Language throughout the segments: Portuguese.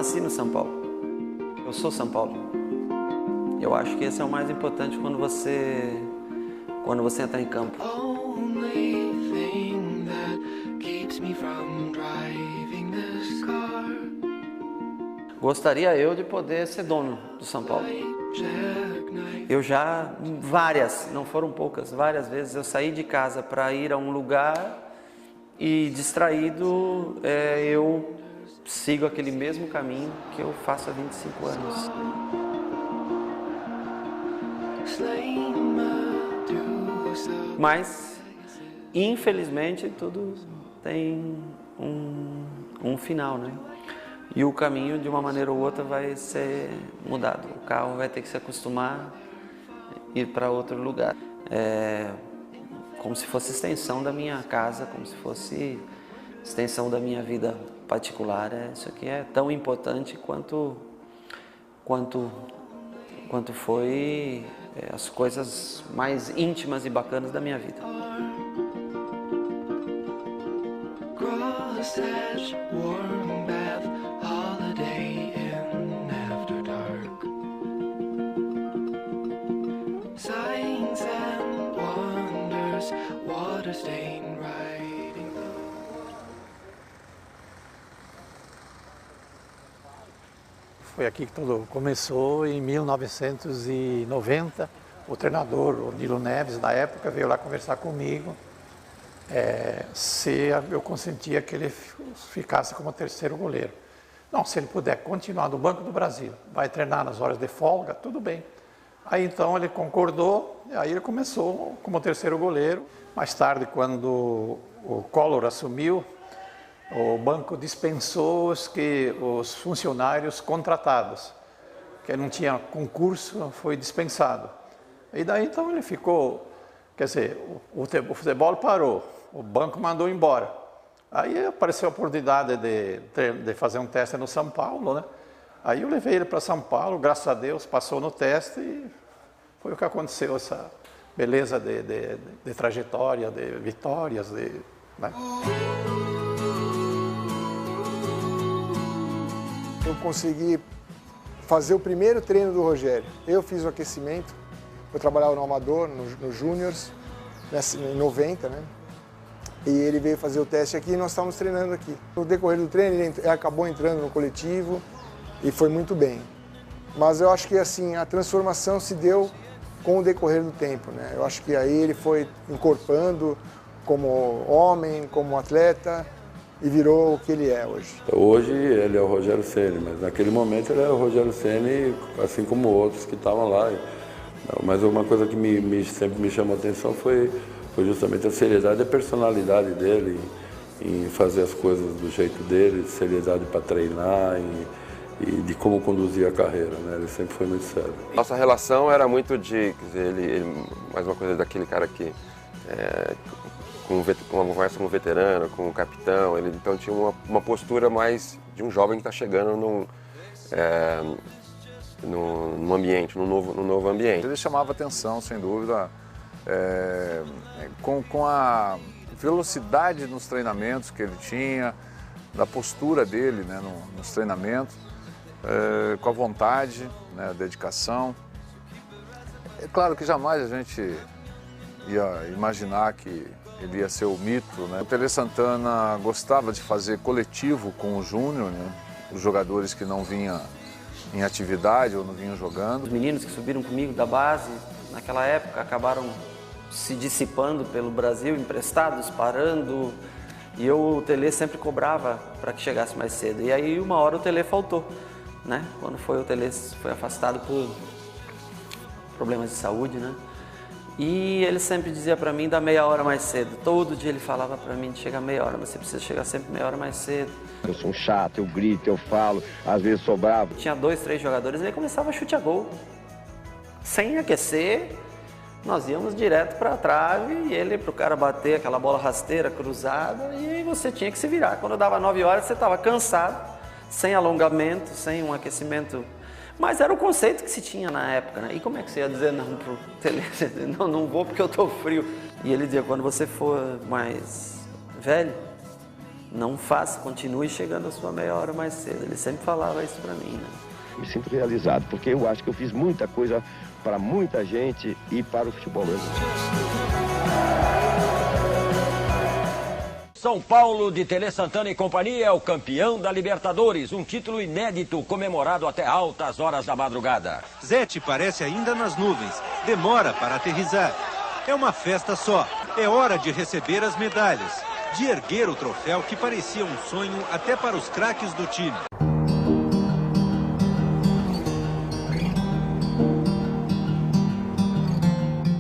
nasci no São Paulo. Eu sou São Paulo. Eu acho que esse é o mais importante quando você entra em campo. Gostaria eu de poder ser dono do São Paulo. Eu já, não foram poucas, várias vezes eu saí de casa para ir a um lugar e distraído eu sigo aquele mesmo caminho que eu faço há 25 anos. Mas, infelizmente, tudo tem um final, né? E o caminho, de uma maneira ou outra, vai ser mudado. O carro vai ter que se acostumar a ir para outro lugar. Como se fosse extensão da minha casa, como se fosse extensão da minha vida particular. Isso aqui é tão importante quanto foi as coisas mais íntimas e bacanas da minha vida. Foi aqui que tudo começou, em 1990. O treinador, o Nilo Neves, na época, veio lá conversar comigo se eu consentia que ele ficasse como terceiro goleiro. Não, se ele puder continuar no Banco do Brasil, vai treinar nas horas de folga, tudo bem. Aí então ele concordou, e aí ele começou como terceiro goleiro. Mais tarde, quando o Collor assumiu, o banco dispensou os funcionários contratados, que não tinha concurso, foi dispensado. E daí então ele ficou, quer dizer, o futebol parou, o banco mandou embora. Aí apareceu a oportunidade de fazer um teste no São Paulo, né? Aí eu levei ele para São Paulo, graças a Deus, passou no teste e foi o que aconteceu, essa beleza de trajetória, de vitórias, né? Eu consegui fazer o primeiro treino do Rogério. Eu fiz o aquecimento, eu trabalhava no Amador, no Júniors, em 90, né? E ele veio fazer o teste aqui e nós estávamos treinando aqui. No decorrer do treino, ele acabou entrando no coletivo e foi muito bem. Mas eu acho que assim, a transformação se deu com o decorrer do tempo, né? Eu acho que aí ele foi encorpando como homem, como atleta, e virou o que ele é hoje. Hoje ele é o Rogério Ceni, mas naquele momento ele era o Rogério Ceni, assim como outros que estavam lá. Mas uma coisa que sempre me chamou a atenção foi justamente a seriedade e a personalidade dele em fazer as coisas do jeito dele, seriedade para treinar e de como conduzir a carreira, né? Ele sempre foi muito sério. Nossa relação era muito de, quer dizer, ele mais uma coisa daquele cara que com uma conversa com o veterano, com o capitão, ele então tinha uma postura mais de um jovem que está chegando num ambiente, num novo ambiente. Ele chamava atenção, sem dúvida, com a velocidade nos treinamentos que ele tinha, da postura dele, né, nos treinamentos, com a vontade, né, a dedicação. É claro que jamais a gente ia imaginar que ele ia ser o mito, né? O Tele Santana gostava de fazer coletivo com o Júnior, né? Os jogadores que não vinham em atividade ou não vinham jogando. Os meninos que subiram comigo da base, naquela época, acabaram se dissipando pelo Brasil, emprestados, parando. E o Tele sempre cobrava para que chegasse mais cedo. E aí, uma hora, o Tele faltou, né? Quando o Tele foi afastado por problemas de saúde, né? E ele sempre dizia para mim, dar meia hora mais cedo. Todo dia ele falava para mim de chegar meia hora, mas você precisa chegar sempre meia hora mais cedo. Eu sou um chato, eu grito, eu falo, às vezes sou bravo. Tinha 2, 3 jogadores e ele começava a chute a gol. Sem aquecer, nós íamos direto para a trave e ele para o cara bater aquela bola rasteira, cruzada, e aí você tinha que se virar. Quando dava 9 horas você estava cansado, sem alongamento, sem um aquecimento. Mas era o conceito que se tinha na época, né? E como é que você ia dizer não pro Tele? Não vou porque eu tô frio. E ele dizia, quando você for mais velho, não faça, continue chegando a sua meia hora mais cedo. Ele sempre falava isso para mim, né? Me sinto realizado, porque eu acho que eu fiz muita coisa para muita gente e para o futebol brasileiro. São Paulo de Tele Santana e companhia é o campeão da Libertadores, um título inédito comemorado até altas horas da madrugada. Zete parece ainda nas nuvens, demora para aterrissar. É uma festa só, é hora de receber as medalhas, de erguer o troféu que parecia um sonho até para os craques do time.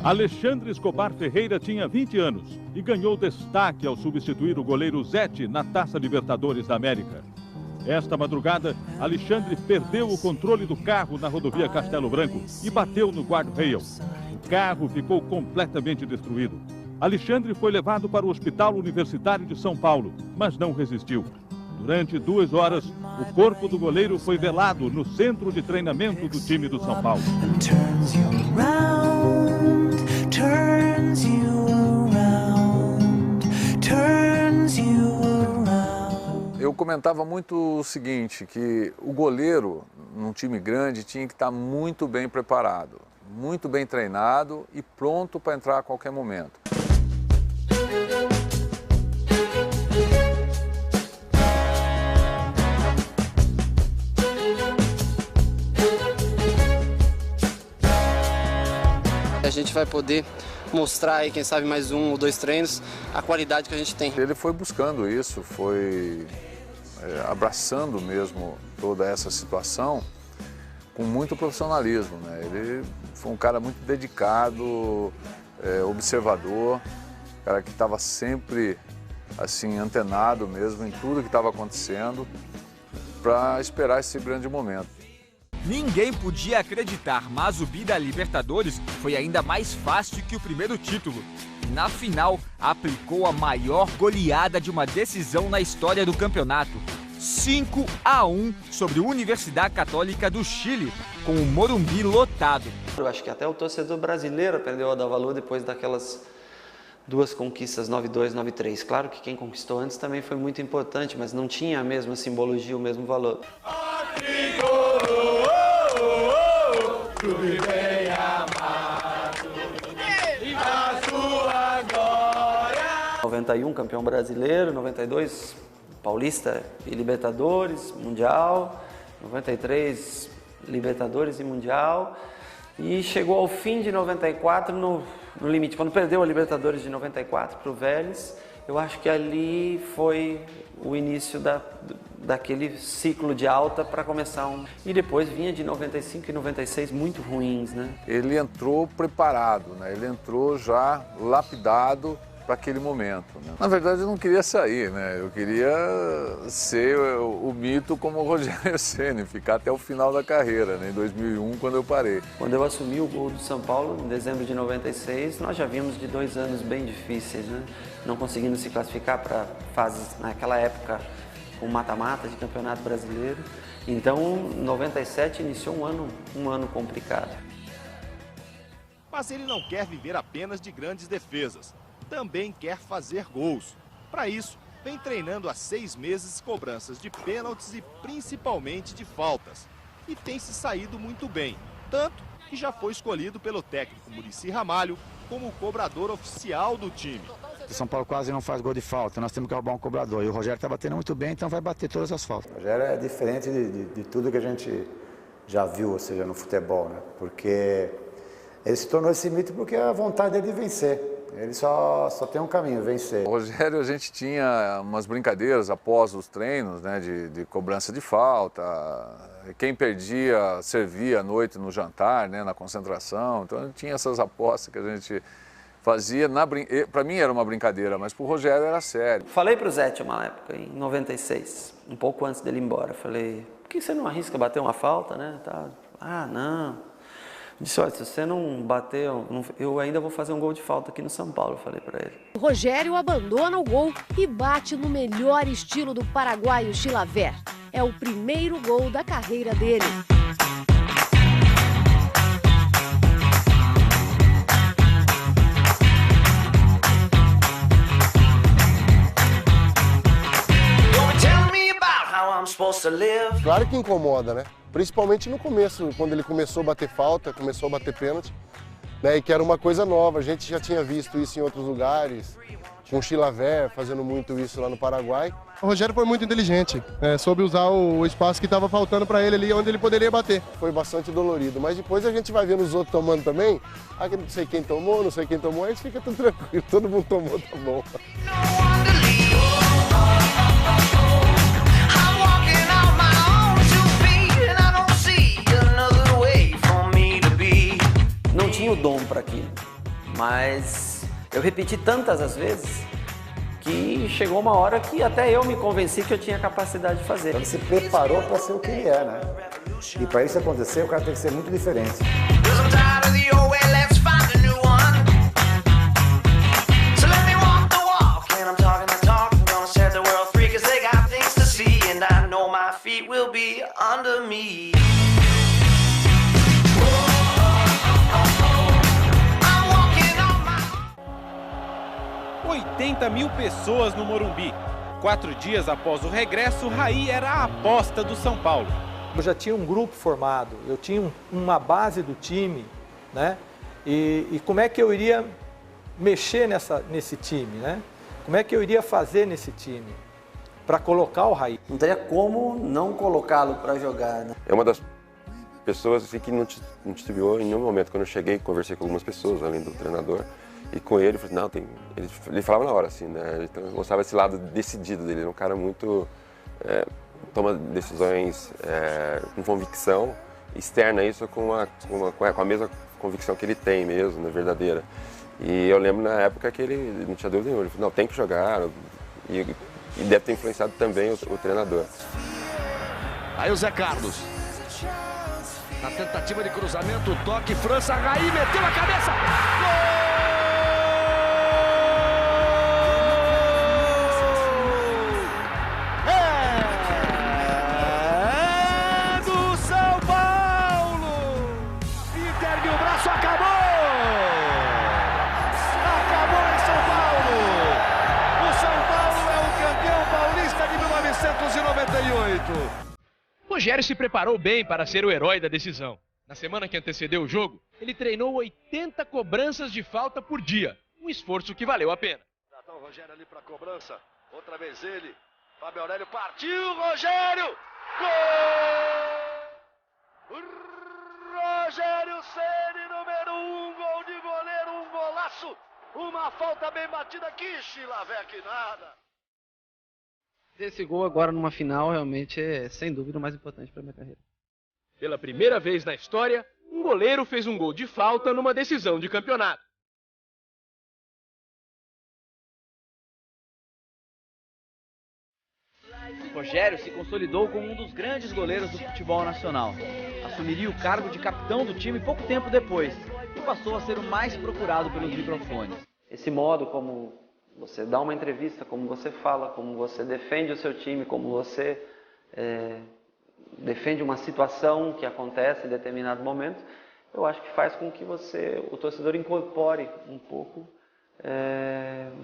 Alexandre Escobar Ferreira tinha 20 anos e ganhou destaque ao substituir o goleiro Zete na Taça Libertadores da América. Esta madrugada, Alexandre perdeu o controle do carro na rodovia Castelo Branco e bateu no guarda-reio. O carro ficou completamente destruído. Alexandre foi levado para o Hospital Universitário de São Paulo, mas não resistiu. Durante 2 horas, o corpo do goleiro foi velado no centro de treinamento do time do São Paulo. Eu comentava muito o seguinte, que o goleiro, num time grande, tinha que estar muito bem preparado, muito bem treinado e pronto para entrar a qualquer momento. A gente vai poder mostrar aí, quem sabe, mais 1 ou 2 treinos, a qualidade que a gente tem. Ele foi buscando isso, foi abraçando mesmo toda essa situação com muito profissionalismo, né? Ele foi um cara muito dedicado, observador, cara que estava sempre assim antenado mesmo em tudo que estava acontecendo para esperar esse grande momento. Ninguém podia acreditar, mas o bi da Libertadores foi ainda mais fácil que o primeiro título. Na final, aplicou a maior goleada de uma decisão na história do campeonato. 5-1 sobre a Universidade Católica do Chile, com o Morumbi lotado. Eu acho que até o torcedor brasileiro aprendeu a dar valor depois daquelas 2 conquistas, 9-2, 9-3. Claro que quem conquistou antes também foi muito importante, mas não tinha a mesma simbologia, o mesmo valor. 91, campeão brasileiro, 92, Paulista e Libertadores, Mundial, 93, Libertadores e Mundial, e chegou ao fim de 94 no limite. Quando perdeu a Libertadores de 94 para o Vélez, eu acho que ali foi o início daquele ciclo de alta para começar E depois vinha de 95 e 96 muito ruins, né? Ele entrou preparado, né? Ele entrou já lapidado para aquele momento, né? Na verdade, eu não queria sair, né? Eu queria ser o mito como o Rogério Ceni, ficar até o final da carreira, né? Em 2001, quando eu parei. Quando eu assumi o gol do São Paulo, em dezembro de 96, nós já vimos de 2 anos bem difíceis, né? Não conseguindo se classificar para fases, naquela época, com mata-mata de Campeonato Brasileiro. Então, 97 iniciou um ano complicado. Mas ele não quer viver apenas de grandes defesas. Também quer fazer gols. Para isso, vem treinando há 6 meses cobranças de pênaltis e principalmente de faltas. E tem se saído muito bem, tanto que já foi escolhido pelo técnico Muricy Ramalho como o cobrador oficial do time. O São Paulo quase não faz gol de falta, nós temos que arrumar um cobrador. E o Rogério está batendo muito bem, então vai bater todas as faltas. O Rogério é diferente de tudo que a gente já viu, ou seja, no futebol, né? Porque ele se tornou esse mito porque a vontade é de vencer. Ele só tem um caminho, vencer. O Rogério, a gente tinha umas brincadeiras após os treinos, né, de cobrança de falta. Quem perdia, servia à noite no jantar, né, na concentração. Então, tinha essas apostas que a gente fazia. Para mim era uma brincadeira, mas para o Rogério era sério. Falei para o Zete uma época, em 96, um pouco antes dele ir embora. Falei, por que você não arrisca bater uma falta, né? Ah, não. Disse, olha, se você não bater, eu ainda vou fazer um gol de falta aqui no São Paulo, falei para ele. O Rogério abandona o gol e bate no melhor estilo do paraguaio Chilavert. É o primeiro gol da carreira dele. Claro que incomoda, né? Principalmente no começo, quando ele começou a bater falta, começou a bater pênalti, né? E que era uma coisa nova, a gente já tinha visto isso em outros lugares, com o Chilavert fazendo muito isso lá no Paraguai. O Rogério foi muito inteligente, soube usar o espaço que estava faltando para ele ali, onde ele poderia bater. Foi bastante dolorido, mas depois a gente vai vendo os outros tomando também, não sei quem tomou, aí fica tudo tranquilo, todo mundo tomou, tá bom. Não tinha o dom para aquilo, mas eu repeti tantas as vezes que chegou uma hora que até eu me convenci que eu tinha capacidade de fazer. Ele se preparou para ser o que ele é, né? E para isso acontecer, o cara tem que ser muito diferente. Will be under me. 80 mil pessoas no Morumbi. 4 dias após o regresso, Raí era a aposta do São Paulo. Eu já tinha um grupo formado, eu tinha uma base do time, né? E como é que eu iria mexer nesse time, né? Como é que eu iria fazer nesse time para colocar o Raí? Não teria como não colocá-lo para jogar, né? É uma das pessoas assim, que não titubeou em nenhum momento. Quando eu cheguei, conversei com algumas pessoas, além do treinador, e com ele, falei, não, ele falava na hora, assim, né? Então, eu gostava desse lado decidido dele, ele é um cara muito... toma decisões com convicção, externa isso com a mesma convicção que ele tem mesmo, né, verdadeira. E eu lembro na época que ele não tinha dúvida nenhuma, ele falou, não, tem que jogar, e deve ter influenciado também o treinador. Aí o Zé Carlos, na tentativa de cruzamento, toque, França, Raí, meteu a cabeça, gol! Rogério se preparou bem para ser o herói da decisão. Na semana que antecedeu o jogo, ele treinou 80 cobranças de falta por dia. Um esforço que valeu a pena. O Rogério ali para a cobrança. Outra vez ele. Fábio Aurélio partiu. Rogério! Gol! Rogério Ceni, número 1. Gol de goleiro. Um golaço. Uma falta bem batida. Que Chilavert, que nada. Esse gol agora numa final realmente é, sem dúvida, o mais importante para a minha carreira. Pela primeira vez na história, um goleiro fez um gol de falta numa decisão de campeonato. Rogério se consolidou como um dos grandes goleiros do futebol nacional. Assumiria o cargo de capitão do time pouco tempo depois e passou a ser o mais procurado pelos microfones. Esse modo como você dá uma entrevista, como você fala, como você defende o seu time, como você defende uma situação que acontece em determinado momento, eu acho que faz com que o torcedor incorpore um pouco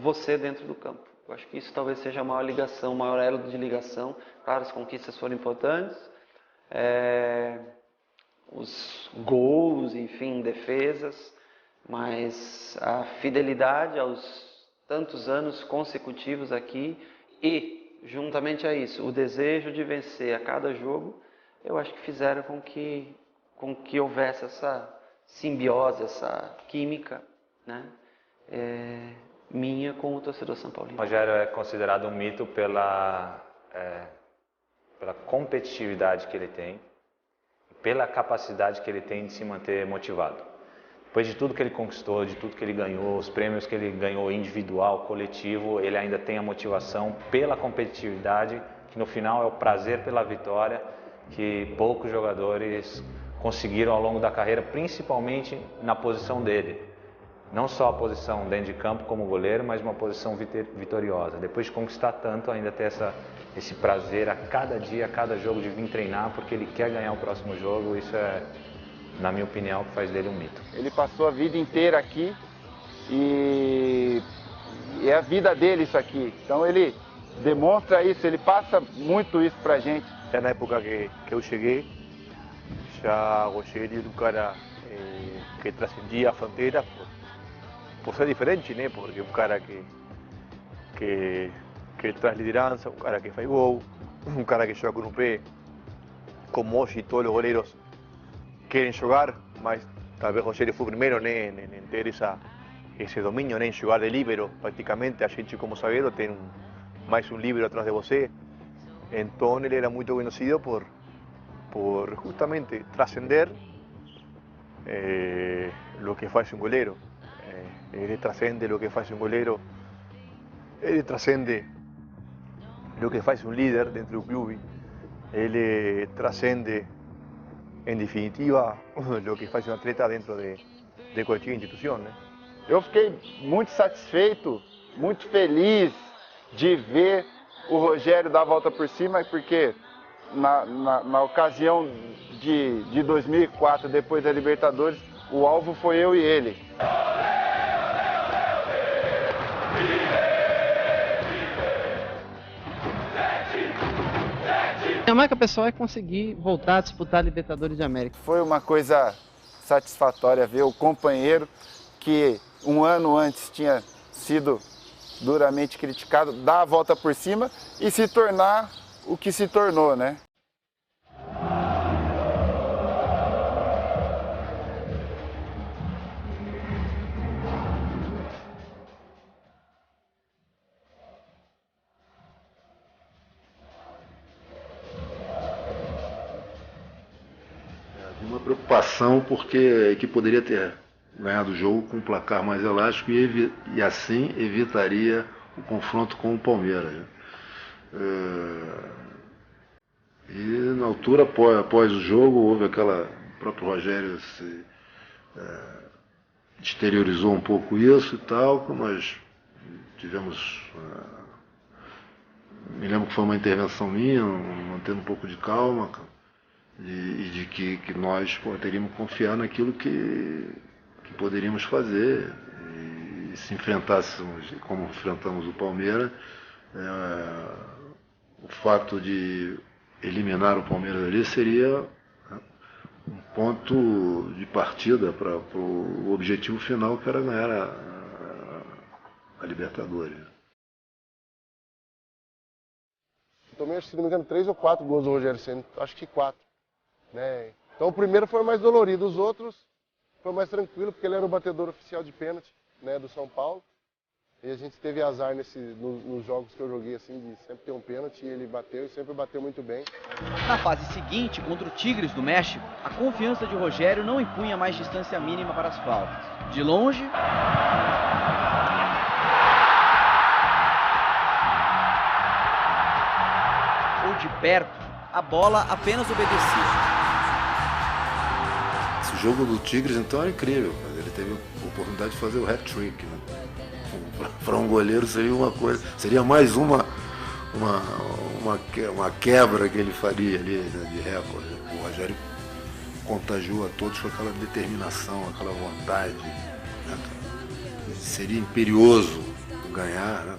você dentro do campo. Eu acho que isso talvez seja a maior ligação, o maior elo de ligação. Claro, as conquistas foram importantes, os gols, enfim, defesas, mas a fidelidade aos tantos anos consecutivos aqui e, juntamente a isso, o desejo de vencer a cada jogo, eu acho que fizeram com que houvesse essa simbiose, essa química, né, minha com o torcedor São Paulino. O Rogério é considerado um mito pela competitividade que ele tem, pela capacidade que ele tem de se manter motivado. Depois de tudo que ele conquistou, de tudo que ele ganhou, os prêmios que ele ganhou individual, coletivo, ele ainda tem a motivação pela competitividade, que no final é o prazer pela vitória, que poucos jogadores conseguiram ao longo da carreira, principalmente na posição dele. Não só a posição dentro de campo como goleiro, mas uma posição vitoriosa. Depois de conquistar tanto, ainda ter esse prazer a cada dia, a cada jogo de vir treinar, porque ele quer ganhar o próximo jogo, isso é, na minha opinião, que faz dele um mito. Ele passou a vida inteira aqui e é a vida dele isso aqui. Então ele demonstra isso, ele passa muito isso pra gente. já na época que eu cheguei, já o Rogério era um cara que transcendia a fronteira por ser diferente, né? Porque é um cara que traz liderança, um cara que faz gol, um cara que joga com o pé, como hoje todos os goleiros querem jogar, mas talvez o Rogério foi o primeiro, né, em ter esse domínio, né, em jogar de líbero. Praticamente a gente como zagueiro tem mais um líbero atrás de você. Então ele era muito conhecido por justamente trascender o que faz um goleiro. Ele trascende o que faz um goleiro, ele trascende o que faz um líder dentro do clube, ele trascende, em definitiva, o que faz um atleta dentro de qualquer instituição, né? Eu fiquei muito satisfeito, muito feliz de ver o Rogério dar a volta por cima, porque na ocasião de 2004, depois da Libertadores, o alvo foi eu e ele. A marca pessoal é conseguir voltar a disputar a Libertadores de América. Foi uma coisa satisfatória ver o companheiro que um ano antes tinha sido duramente criticado, dar a volta por cima e se tornar o que se tornou, né? Uma preocupação porque a equipe poderia ter ganhado o jogo com um placar mais elástico e assim evitaria o confronto com o Palmeiras. E na altura, após o jogo, houve o próprio Rogério se exteriorizou um pouco isso e tal, nós tivemos, me lembro que foi uma intervenção minha, mantendo um pouco de calma, e de que nós teríamos que confiar naquilo que poderíamos fazer, e se enfrentássemos como enfrentamos o Palmeiras, o fato de eliminar o Palmeiras ali seria um ponto de partida para o objetivo final, que era ganhar a Libertadores. Eu tomei, acho que, se não me engano, 3 ou 4 gols do Rogério Ceni, acho que 4. Né? Então o primeiro foi mais dolorido, os outros foi mais tranquilo, porque ele era o batedor oficial de pênalti, né, do São Paulo. E a gente teve azar nos jogos que eu joguei, assim, de sempre ter um pênalti, e ele bateu e sempre bateu muito bem. Na fase seguinte, contra o Tigres do México, a confiança de Rogério não impunha mais distância mínima para as faltas. De longe... ou de perto, a bola apenas obedecia. Esse jogo do Tigres, então, era incrível. Ele teve a oportunidade de fazer o hat-trick, né? Para um goleiro seria uma coisa, seria mais uma quebra que ele faria ali, né, de recorde. O Rogério contagiou a todos com aquela determinação, aquela vontade, né? Seria imperioso ganhar, né?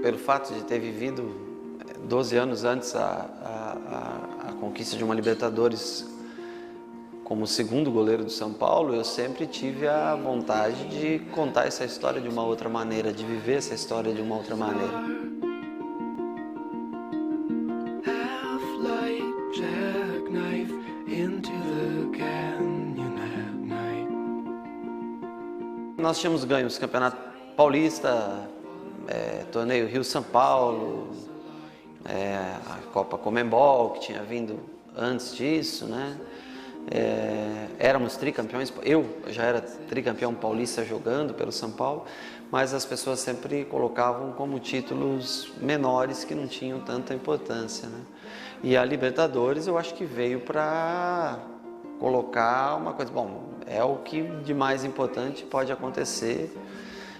Pelo fato de ter vivido 12 anos antes a conquista de uma Libertadores como segundo goleiro do São Paulo, eu sempre tive a vontade de contar essa história de uma outra maneira, de viver essa história de uma outra maneira. Nós tínhamos ganho o Campeonato Paulista, torneio Rio-São Paulo, a Copa Comembol, que tinha vindo antes disso, né? Éramos tricampeões, eu já era tricampeão paulista jogando pelo São Paulo, mas as pessoas sempre colocavam como títulos menores que não tinham tanta importância, né? E a Libertadores eu acho que veio para colocar uma coisa, bom, é o que de mais importante pode acontecer.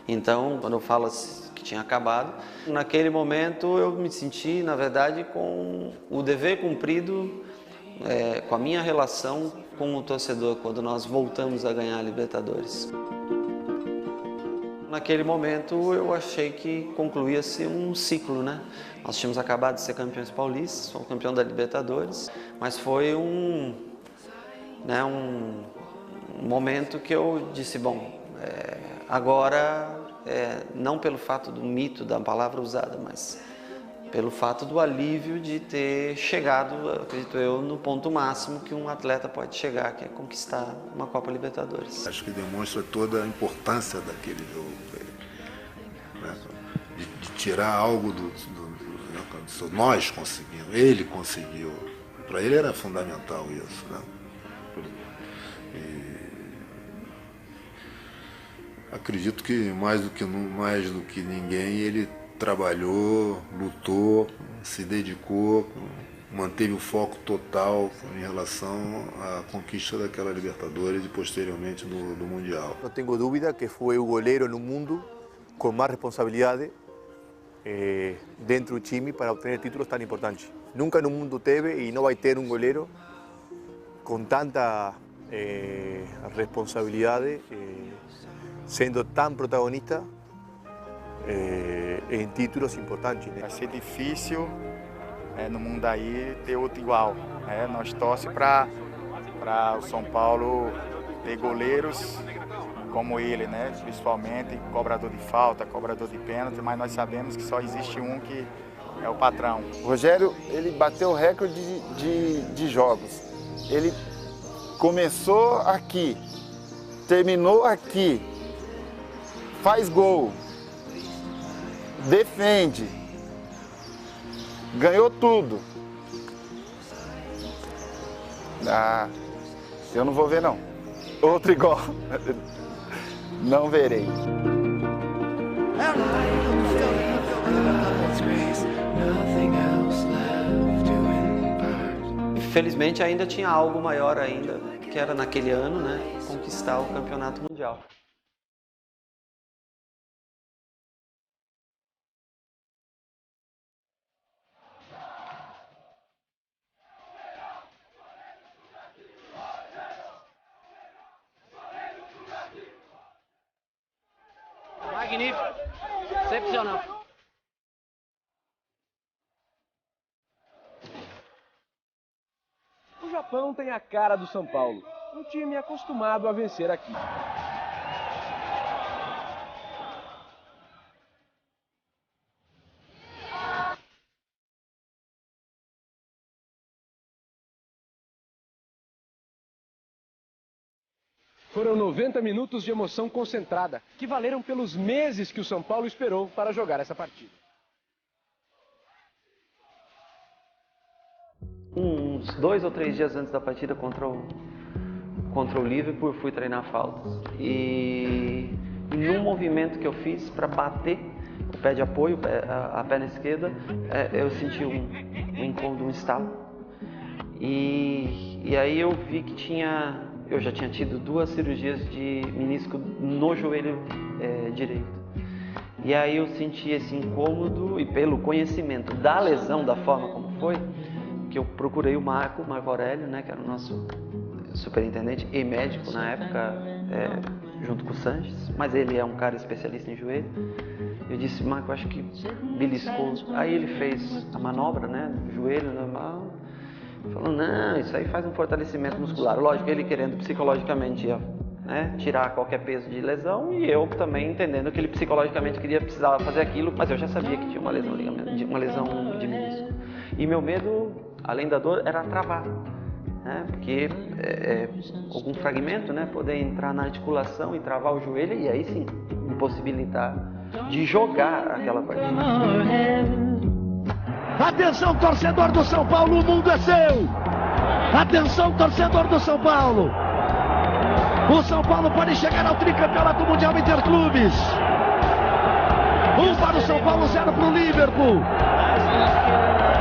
Então, quando eu falo que tinha acabado, naquele momento eu me senti, na verdade, com o dever cumprido, com a minha relação com o torcedor, quando nós voltamos a ganhar a Libertadores. naquele momento eu achei que concluía-se um ciclo, né? Nós tínhamos acabado de ser campeões paulistas, fomos campeão da Libertadores, mas foi um momento que eu disse, bom, agora, não pelo fato do mito da palavra usada, mas pelo fato do alívio de ter chegado, acredito eu, no ponto máximo que um atleta pode chegar, que é conquistar uma Copa Libertadores. Acho que demonstra toda a importância daquele jogo, né? de tirar algo nós conseguimos, ele conseguiu. Para ele era fundamental isso, né? Acredito que mais do que ninguém ele trabalhou, lutou, se dedicou, manteve o foco total em relação à conquista daquela Libertadores e posteriormente do Mundial. Não tenho dúvida que foi o goleiro no mundo com mais responsabilidade dentro do time para obter títulos tão importantes. Nunca no mundo teve e não vai ter um goleiro com tanta responsabilidade, sendo tão protagonista em títulos importantes. Vai ser difícil no mundo aí ter outro igual. Nós torcemos para o São Paulo ter goleiros como ele, né? Principalmente cobrador de falta, cobrador de pênalti, mas nós sabemos que só existe um que é o patrão. O Rogério, ele bateu o recorde de jogos. Ele começou aqui, terminou aqui, faz gol, defende, ganhou tudo. Eu não vou ver não. Outro igual, não verei. Felizmente ainda tinha algo maior ainda, que era naquele ano, né, conquistar o campeonato mundial. Magnífico, excepcional. O Japão tem a cara do São Paulo, um time acostumado a vencer aqui. Foram 90 minutos de emoção concentrada, que valeram pelos meses que o São Paulo esperou para jogar essa partida. Uns 2 ou 3 dias antes da partida contra o Liverpool, fui treinar faltas. E num movimento que eu fiz para bater o pé de apoio, a perna esquerda, eu senti um incômodo, um estalo. E aí eu vi que eu já tinha tido 2 cirurgias de menisco no joelho direito. E aí eu senti esse incômodo e pelo conhecimento da lesão, da forma como foi, que eu procurei o Marco Aurélio, né, que era o nosso superintendente e médico na época, junto com o Sanches, mas ele é um cara especialista em joelho. Eu disse, Marco, acho que beliscou. Aí ele fez a manobra, né, do joelho normal. Falou, não, isso aí faz um fortalecimento muscular. Lógico, ele querendo psicologicamente tirar qualquer peso de lesão e eu também entendendo que ele psicologicamente precisava fazer aquilo, mas eu já sabia que tinha uma lesão de menisco. E meu medo, além da dor, era travar, né? Porque algum fragmento, né, poder entrar na articulação e travar o joelho e aí sim impossibilitar de jogar aquela partida. Atenção, torcedor do São Paulo, o mundo é seu! Atenção, torcedor do São Paulo! O São Paulo pode chegar ao tricampeonato mundial Interclubes. 1 para o São Paulo, 0 para o Liverpool.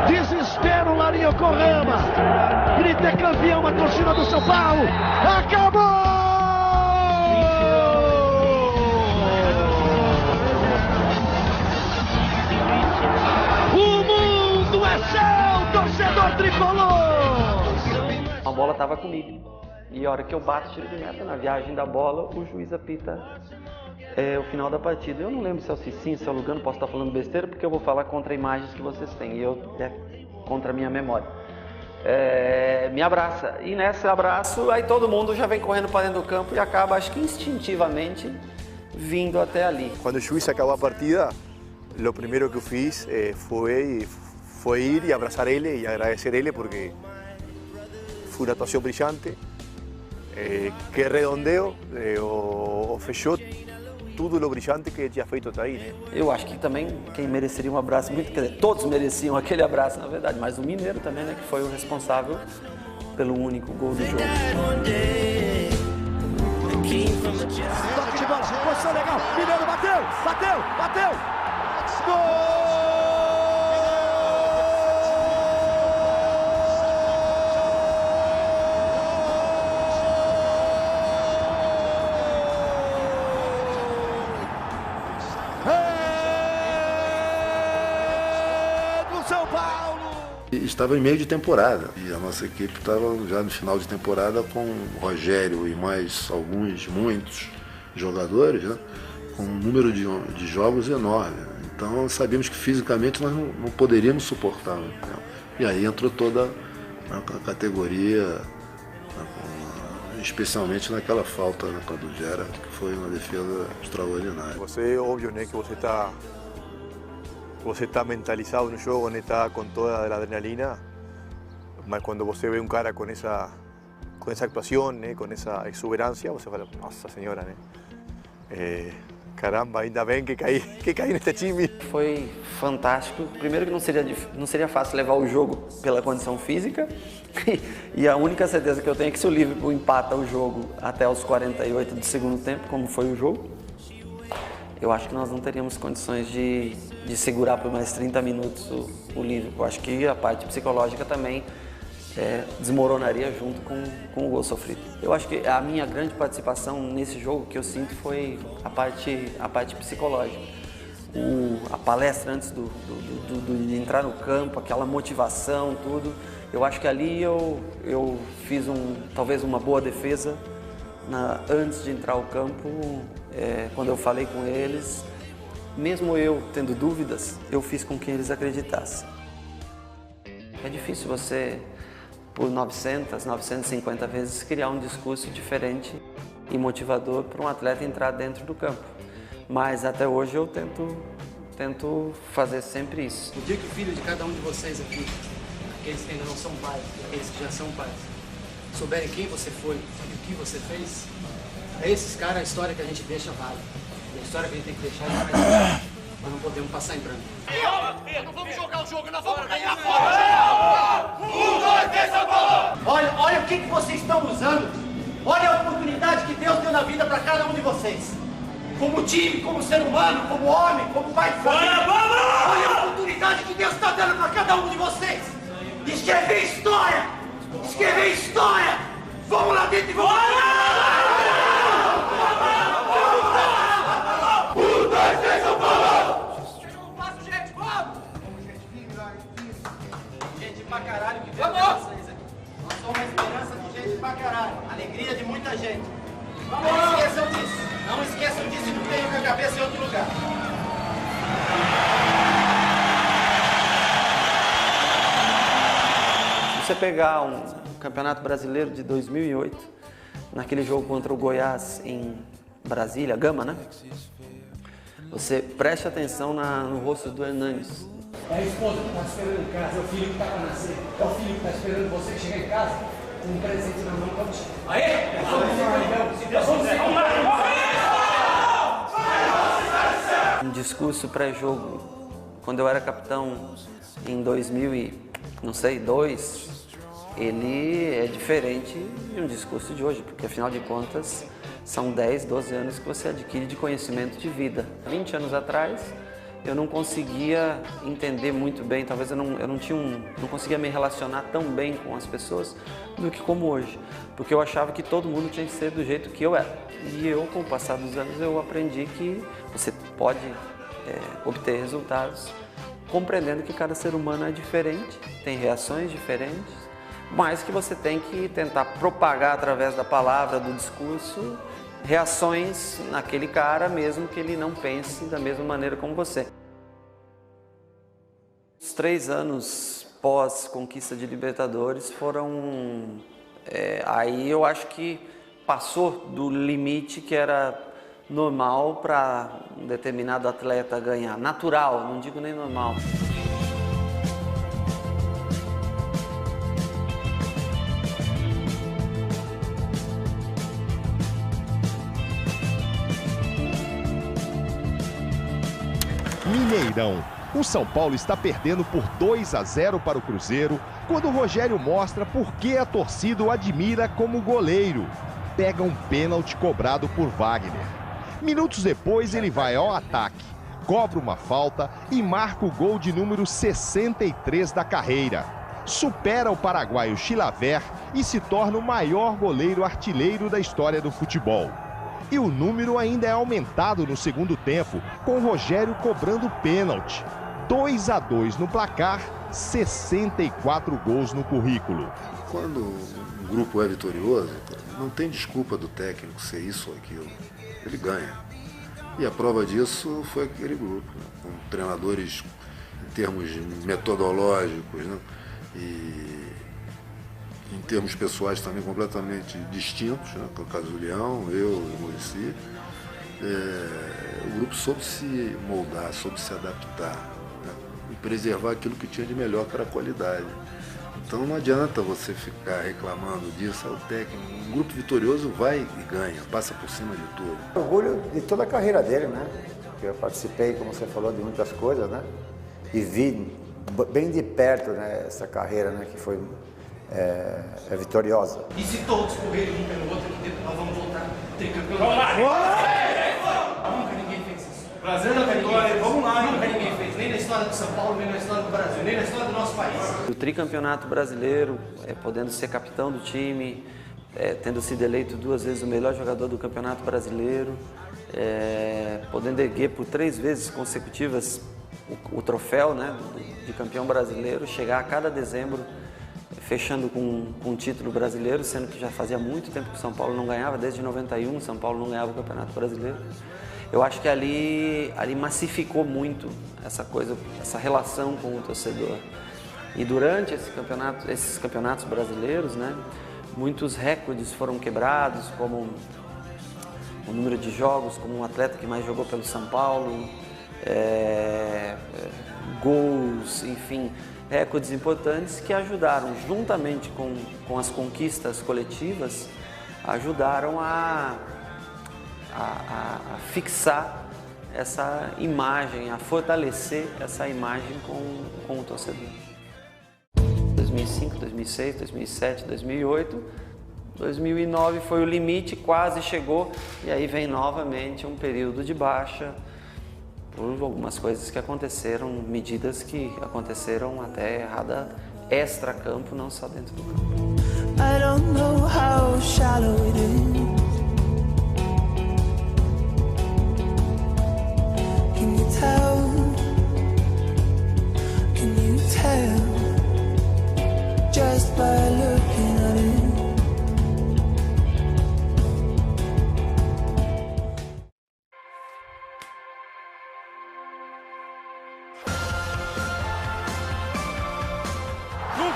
Desespero lá em Yokohama. Grita é campeão a torcida do São Paulo. Acabou! Torcedor tricolor! A bola estava comigo. E a hora que eu bato tiro de meta, na viagem da bola, o juiz apita o final da partida. Eu não lembro se é o Cicinho, se é o Lugano, posso estar falando besteira, porque eu vou falar contra imagens que vocês têm, e contra a minha memória. Me abraça, e nesse abraço, aí todo mundo já vem correndo para dentro do campo e acaba, acho que instintivamente, vindo até ali. Quando o juiz acabou a partida, o primeiro que eu fiz foi ir e abraçar ele e agradecer ele, porque foi uma atuação brilhante, que redondeu, fechou tudo o brilhante que ele tinha feito até aí, né? Eu acho que também quem mereceria um abraço, muito, quer dizer, todos mereciam aquele abraço, na verdade, mas o Mineiro também, né, que foi o responsável pelo único gol do jogo. Toque de bola, posição legal, Mineiro bateu! Gol! Estava em meio de temporada e a nossa equipe estava já no final de temporada com o Rogério e mais muitos jogadores, né, com um número de jogos enorme. Então sabíamos que fisicamente nós não poderíamos suportar. Né? E aí entrou toda a categoria, especialmente naquela falta, né, do Gerard, que foi uma defesa extraordinária. Você, óbvio, né, que você está mentalizado no jogo, né, está com toda a adrenalina, mas quando você vê um cara com essa actuação, né, com essa exuberância, você fala, nossa senhora, né? Caramba, ainda bem que caí neste time. Foi fantástico. Primeiro que não seria fácil levar o jogo pela condição física, e a única certeza que eu tenho é que se o Liverpool empata o jogo até os 48 do segundo tempo, como foi o jogo, eu acho que nós não teríamos condições de segurar por mais 30 minutos o Liverpool. Acho que a parte psicológica também desmoronaria junto com o gol sofrido. Eu acho que a minha grande participação nesse jogo que eu sinto foi a parte psicológica. A palestra antes de entrar no campo, aquela motivação, tudo. Eu acho que ali eu fiz talvez uma boa defesa antes de entrar ao campo. Quando eu falei com eles, mesmo eu tendo dúvidas, eu fiz com que eles acreditassem. É difícil você, por 950 vezes, criar um discurso diferente e motivador para um atleta entrar dentro do campo. Mas até hoje eu tento fazer sempre isso. O dia que o filho de cada um de vocês aqui, aqueles que ainda não são pais, aqueles que já são pais, souberem quem você foi e o que você fez, para esses caras a história que a gente deixa vale. E a história que a gente tem que deixar é mais. Nós não podemos passar em branco. Não vamos jogar o jogo, nós vamos ganhar fora! 1, 2, 3, São Paulo! Olha o que vocês estão usando. Olha a oportunidade que Deus deu na vida para cada um de vocês. Como time, como ser humano, como homem, como pai de família. Olha a oportunidade que Deus está dando para cada um de vocês. De escrever história! Escrever história! Vamos lá dentro e vamos... 1, 2, 3, São Paulo! Gente, vamos! Gente pra caralho que veio com vocês aqui. Nós somos uma esperança de gente pra caralho. Alegria de muita gente. Não esqueçam disso. Não esqueçam disso e não tenham com a cabeça em outro lugar. Se você pegar um Campeonato Brasileiro de 2008, naquele jogo contra o Goiás em Brasília, Gama, né? Você preste atenção no rosto do Hernanes. É a esposa que está esperando em casa, é o filho que está para nascer, é o filho que está esperando você chegar em casa com um presente na mão para você. Aê! Um discurso pré-jogo, quando eu era capitão em 2002, ele é diferente de um discurso de hoje, porque afinal de contas são 10, 12 anos que você adquire de conhecimento de vida. 20 anos atrás eu não conseguia entender muito bem, talvez eu não conseguia me relacionar tão bem com as pessoas do que como hoje, porque eu achava que todo mundo tinha que ser do jeito que eu era. E eu, com o passar dos anos, eu aprendi que você pode obter resultados compreendendo que cada ser humano é diferente, tem reações diferentes, mas que você tem que tentar propagar através da palavra, do discurso, reações naquele cara, mesmo que ele não pense da mesma maneira como você. Os 3 anos pós conquista de Libertadores foram... aí eu acho que passou do limite que era normal para um determinado atleta ganhar. Natural, não digo nem normal. Mineirão. O São Paulo está perdendo por 2-0 para o Cruzeiro, quando o Rogério mostra por que a torcida o admira como goleiro. Pega um pênalti cobrado por Wagner. Minutos depois ele vai ao ataque, cobra uma falta e marca o gol de número 63 da carreira. Supera o paraguaio Chilavert e se torna o maior goleiro artilheiro da história do futebol. E o número ainda é aumentado no segundo tempo, com o Rogério cobrando pênalti. 2-2 no placar, 64 gols no currículo. Quando um grupo é vitorioso, não tem desculpa do técnico ser isso ou aquilo. Ele ganha. E a prova disso foi aquele grupo, né? Com treinadores em termos metodológicos, né? E em termos pessoais também completamente distintos, né? No caso do Leão, eu e o Muricy. O grupo soube se moldar, soube se adaptar, né? E preservar aquilo que tinha de melhor para a qualidade. Então não adianta você ficar reclamando disso, é o técnico. Um grupo vitorioso vai e ganha, passa por cima de tudo. Orgulho de toda a carreira dele, né? Eu participei, como você falou, de muitas coisas, né? E vi bem de perto, né, essa carreira, né, que foi vitoriosa. E se todos correrem um pelo outro aqui dentro, nós vamos voltar tricampeão? Vamos lá! Nunca ninguém fez isso. Prazer na vitória, vamos lá! Nunca ninguém fez, nem na história do São Paulo, nem na história do Brasil, nem na história do nosso país. O tricampeonato brasileiro, podendo ser capitão do time, tendo sido eleito 2 vezes o melhor jogador do Campeonato Brasileiro, podendo erguer por 3 vezes consecutivas o troféu, né, de campeão brasileiro, chegar a cada dezembro fechando com um título brasileiro, sendo que já fazia muito tempo que o São Paulo não ganhava, desde 91 o São Paulo não ganhava o Campeonato Brasileiro. Eu acho que ali massificou muito essa coisa, essa relação com o torcedor. E durante esses campeonatos brasileiros, né, muitos recordes foram quebrados, como o número de jogos, como um atleta que mais jogou pelo São Paulo, gols, enfim, recordes importantes que ajudaram, juntamente com as conquistas coletivas, ajudaram a fixar essa imagem, a fortalecer essa imagem com o torcedor. 2005, 2006, 2007, 2008, 2009 foi o limite, quase chegou, e aí vem novamente um período de baixa, por algumas coisas que aconteceram, medidas que aconteceram até errada extra-campo, não só dentro do campo. I don't know how shallow it is. Can you tell? Can you tell? Just by looking at it.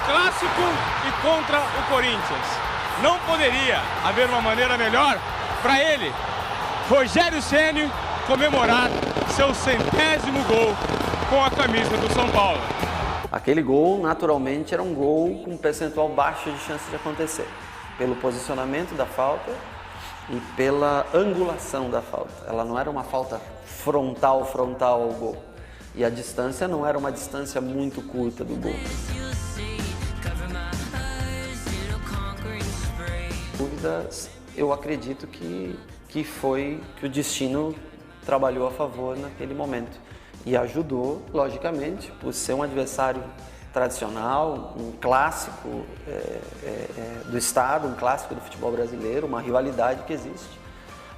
Clássico e contra o Corinthians. Não poderia haver uma maneira melhor para ele, Rogério Ceni, comemorar seu 100º gol com a camisa do São Paulo. Aquele gol, naturalmente, era um gol com um percentual baixo de chance de acontecer, pelo posicionamento da falta e pela angulação da falta. Ela não era uma falta frontal ao gol. E a distância não era uma distância muito curta do gol. Dúvidas, eu acredito que o destino trabalhou a favor naquele momento e ajudou, logicamente, por ser um adversário tradicional, um clássico do estado, um clássico do futebol brasileiro, uma rivalidade que existe,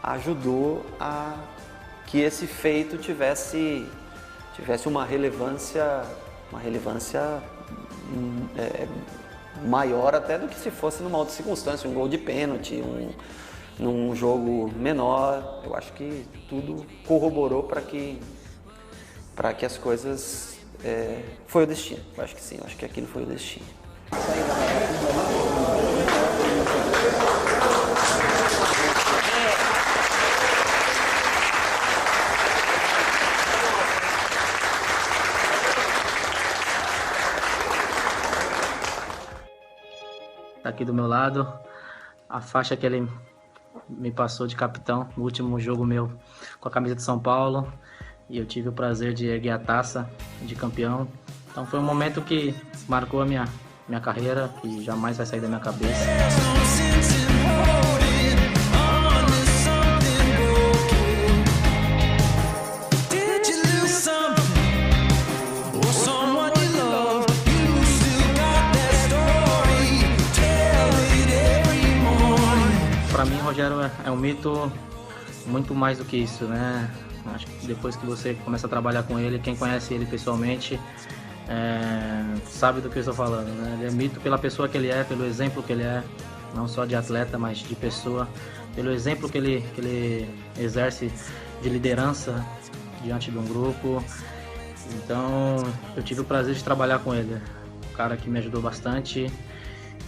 ajudou a que esse feito tivesse uma relevância maior até do que se fosse numa outra circunstância, um gol de pênalti, num jogo menor. Eu acho que tudo corroborou para que as coisas... foi o destino, eu acho que sim, eu acho que aquilo foi o destino. Tá aqui do meu lado, a faixa que ele me passou de capitão no último jogo meu com a camisa de São Paulo, e eu tive o prazer de erguer a taça de campeão. Então foi um momento que marcou a minha carreira, que jamais vai sair da minha cabeça. Para mim, Rogério é um mito muito mais do que isso, né? Acho que depois que você começa a trabalhar com ele, quem conhece ele pessoalmente sabe do que eu estou falando, né? Ele é mito pela pessoa que ele é, pelo exemplo que ele é, não só de atleta, mas de pessoa, pelo exemplo que ele exerce de liderança diante de um grupo. Então, eu tive o prazer de trabalhar com ele, um cara que me ajudou bastante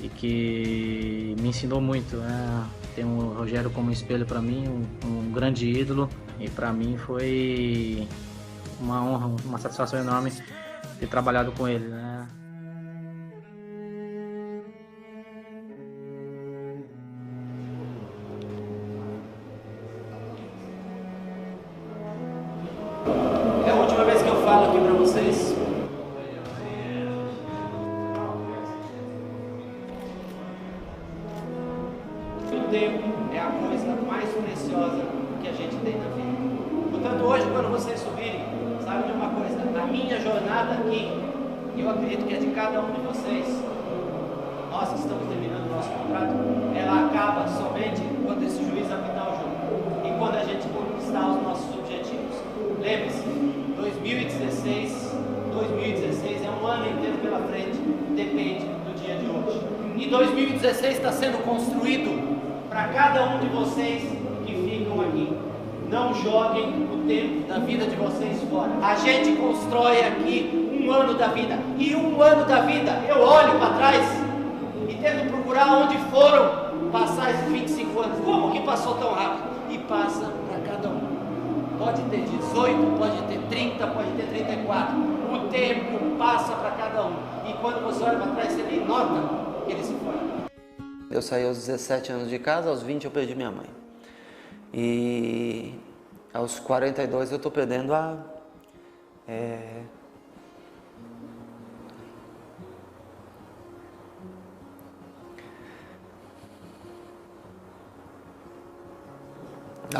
e que me ensinou muito, né? Tem o Rogério como espelho para mim, um grande ídolo, e para mim foi uma honra, uma satisfação enorme ter trabalhado com ele, né? É a última vez que eu falo aqui para vocês. O tempo é a coisa mais preciosa que a gente tem na vida. Portanto, hoje, quando vocês subirem, sabe de uma coisa? A minha jornada aqui, eu acredito que é de cada um de vocês. Nós que estamos terminando o nosso contrato, ela acaba somente quando esse juiz apitar o jogo e quando a gente conquistar os nossos objetivos. Lembre-se, 2016 é um ano inteiro pela frente, depende do dia de hoje. E 2016 está sendo construído para cada um de vocês que ficam aqui. Não joguem o tempo da vida de vocês fora. A gente constrói aqui um ano da vida. E um ano da vida, eu olho para trás e tento procurar onde foram passar esses 25 anos. Como que passou tão rápido? E passa para cada um. Pode ter 18, pode ter 30, pode ter 34. O tempo passa para cada um. E quando você olha para trás, você nem nota que ele se foi. Eu saí aos 17 anos de casa, aos 20 eu perdi minha mãe. E aos 42 eu estou perdendo a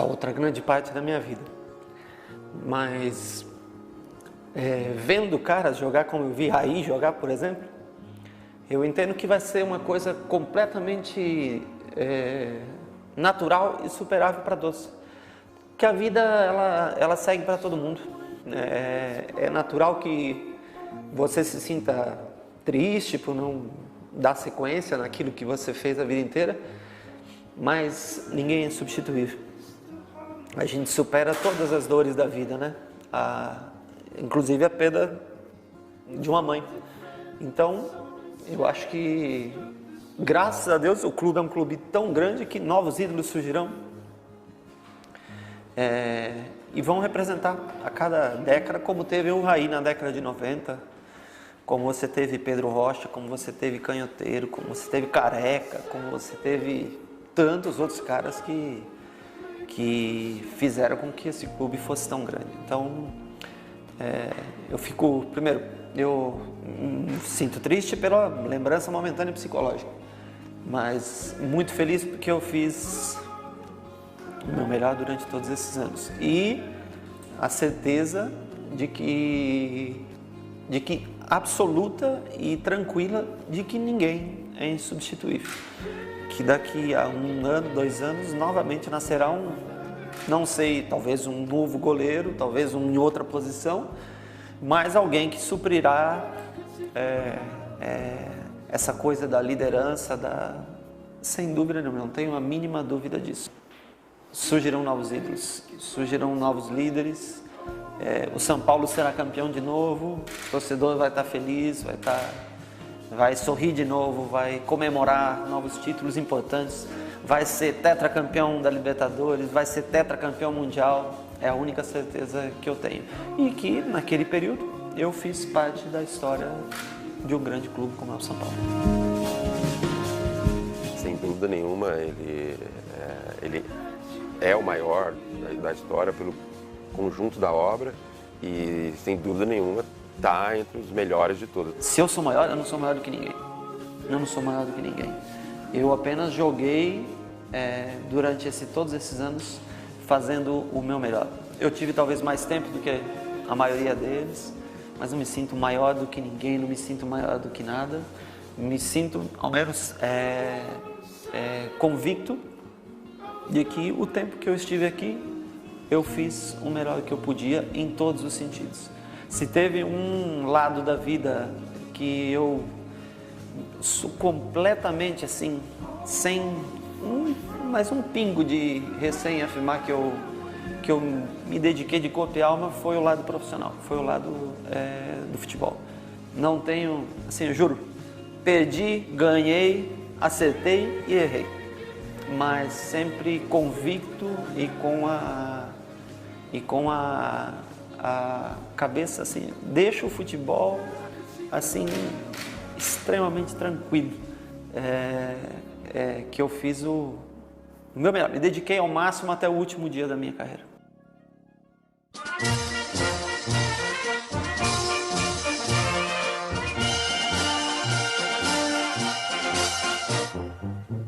outra grande parte da minha vida. Mas vendo caras jogar como eu vi Raí jogar, por exemplo, eu entendo que vai ser uma coisa completamente natural e superável para todos. Que a vida ela segue para todo mundo. É natural que você se sinta triste por não dar sequência naquilo que você fez a vida inteira, mas ninguém é substituível. A gente supera todas as dores da vida, né? Inclusive a perda de uma mãe. Então, eu acho que, graças a Deus, o clube é um clube tão grande que novos ídolos surgirão e vão representar a cada década, como teve o Raí na década de 90, como você teve Pedro Rocha, como você teve Canhoteiro, como você teve Careca, como você teve tantos outros caras que fizeram com que esse clube fosse tão grande. Então, eu me sinto triste pela lembrança momentânea psicológica, mas muito feliz porque eu fiz o meu melhor durante todos esses anos. E a certeza de que absoluta e tranquila de que ninguém é insubstituível. Que daqui a 1 ano, 2 anos, novamente nascerá não sei, talvez um novo goleiro, talvez um em outra posição, mas alguém que suprirá essa coisa da liderança, Sem dúvida nenhuma, não tenho a mínima dúvida disso. Surgirão novos ídolos, surgirão novos líderes, o São Paulo será campeão de novo, o torcedor vai estar feliz, vai sorrir de novo, vai comemorar novos títulos importantes, vai ser tetracampeão da Libertadores, vai ser tetracampeão mundial, é a única certeza que eu tenho. E que naquele período eu fiz parte da história de um grande clube como é o São Paulo. Sem dúvida nenhuma, ele é o maior da história pelo conjunto da obra e, sem dúvida nenhuma, está entre os melhores de todos. Se eu sou maior, eu não sou maior do que ninguém. Eu não sou maior do que ninguém. Eu apenas joguei durante todos esses anos fazendo o meu melhor. Eu tive talvez mais tempo do que a maioria deles, mas não me sinto maior do que ninguém, não me sinto maior do que nada. Me sinto, ao menos, convicto de que o tempo que eu estive aqui, eu fiz o melhor que eu podia em todos os sentidos. Se teve um lado da vida que eu sou completamente assim, sem mais um pingo de recém afirmar que eu me dediquei de corpo e alma, foi o lado profissional, foi o lado do futebol. Não tenho, assim, eu juro, perdi, ganhei, acertei e errei, mas sempre convicto e com a cabeça assim, deixo o futebol assim extremamente tranquilo, que eu fiz o meu melhor, me dediquei ao máximo até o último dia da minha carreira.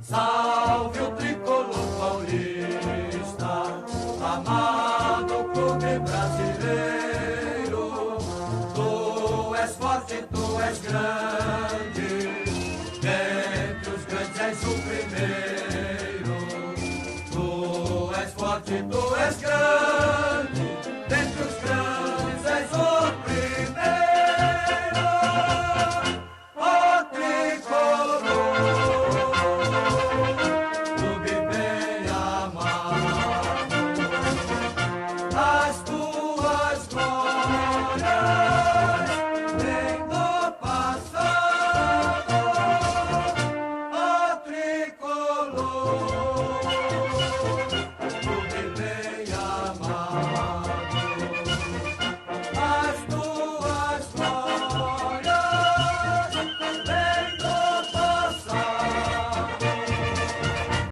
Salve o tricolor paulista, amado clube brasileiro. Tu és forte, tu és grande, dentre os grandes és o primeiro. Tu és forte, tu és